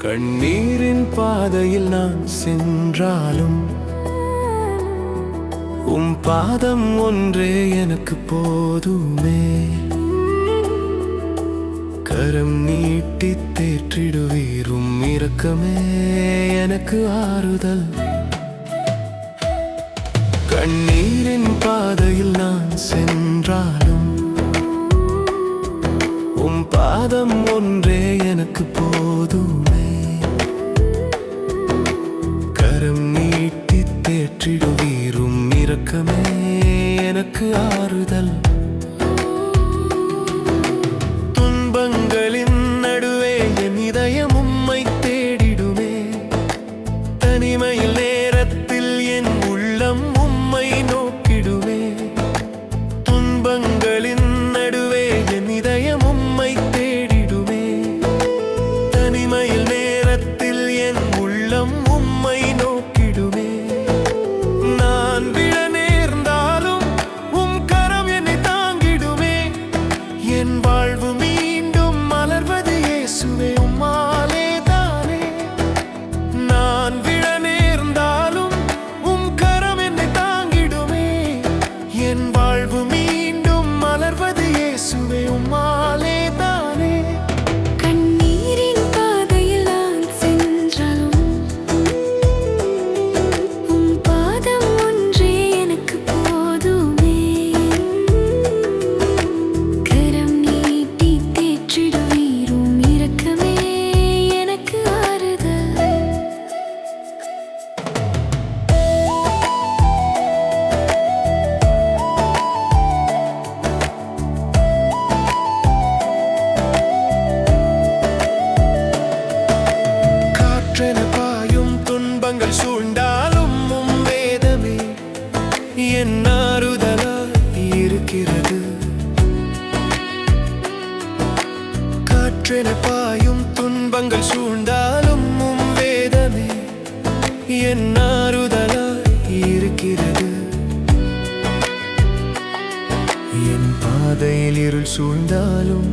கண்ணீரின் பாதையில் நான் சென்றாலும் பாதம் ஒன்றே எனக்கு போதுமே. கரம் நீட்டி தேற்றிடுவீரும் இரக்கமே எனக்கு ஆறுதல். கண்ணீரின் பாதையில் நான் சென்றாலும் பாதம் ஒன்றே எனக்கு போதுமே. கரம் நீட்டி தேற்றிடுவீரும் இரக்கமே எனக்கு ஆறுதல். துன்பங்களின் நடுவே என் இதயம் உம்மை தேடிடுமே. தனிமையில் நேரத்தில் என் உள்ளம் உம்மை நோக்கிடுமே. துன்பங்களின் நடுவே என் இதயம் உம்மை தேடிடுமே. தனிமையில் நேரத்தில் என் உள்ளம் உம்மை நோக்கிடுமே. நான் விழ நேர்ந்தாலும் உம் கரம் என்னை தாங்கிடுமே. என் வாழ்வு மீண்டும் மலர்வது இயேசுவே உம்மாலே தானே. நான் விழ நேர்ந்தாலும் உம் கரம் என்னை தாங்கிடுமே. என் வாழ்வு மீண்டும் மலர்வது இயேசுவே உம்மாலே தானே. கண்ணீரின் பாதையில் நான் சென்றாலும் உம் பாதம் ஒன்றே எனக்கு போதுமே. கரம் நீட்டி தேற்றிடுவீரும் இரக்கமே எனக்கு ஆறுதல். காற்றென பாயும் துன்பங்கள் சூழ்ந்தாலும் உம் வேதமே என் ஆறுதலாய் இருக்கிறது. காற்றென பாயும் துன்பங்கள் சூழ்ந்தாலும் உம் வேதமே என் ஆறுதலாய் இருக்கிறது. என் பாதையில் இருள் சூழ்ந்தாலும்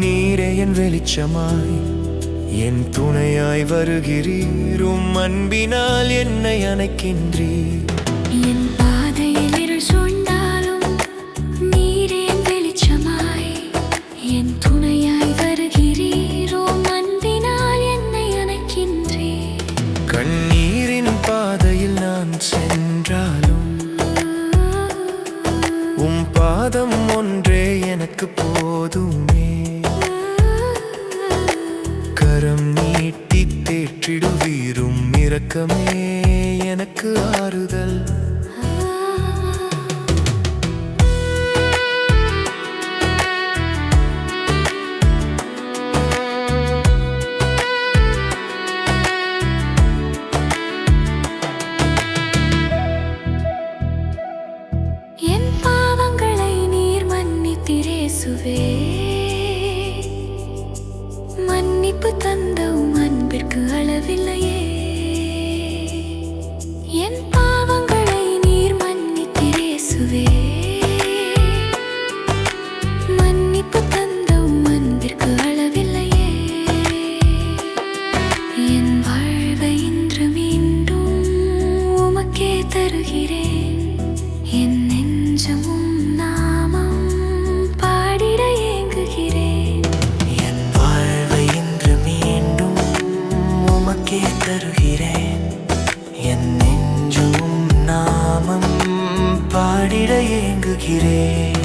நீரே என் வெளிச்சமாய் என் துணையாய் வருகிறீர். உம் அன்பினால் என்னை அணைக்கின்றீர். என் பாதையில் இருள் சூழ்ந்தாலும் நீரே என் வெளிச்சமாய் என் துணையாய் வருகிறீர். உம் அன்பினால் என்னை அணைக்கின்றீர். கண்ணீரின் பாதையில் நான் சென்றாலும் பாதம் ஒன்றே எனக்கு போதுமே. கரம் நீட்டி தேற்றிடுவீரும் இரக்கமே எனக்கு ஆறுதல். என் பாவங்களை நீர் மன்னித்தீரேசுவே. மன்னிப்பு தந்த உம் அன்பிற்கு அளவில்லையே. என் பாவங்களை நீர் மன்னித்தீரேசுவே. மன்னிப்பு தந்த உம் அன்பிற்கு அளவில்லையே. என் வாழ்வை இன்று மீண்டும் உமக்கே தருகிறேன். என் நெஞ்சமும் நாமம் பாடிட ஏங்குகிறேன். என் வாழ்வை இன்று மீண்டும் உமக்கே தருகிறேன். என் நெஞ்சும் நாமம் பாடிட ஏங்குகிறேன்.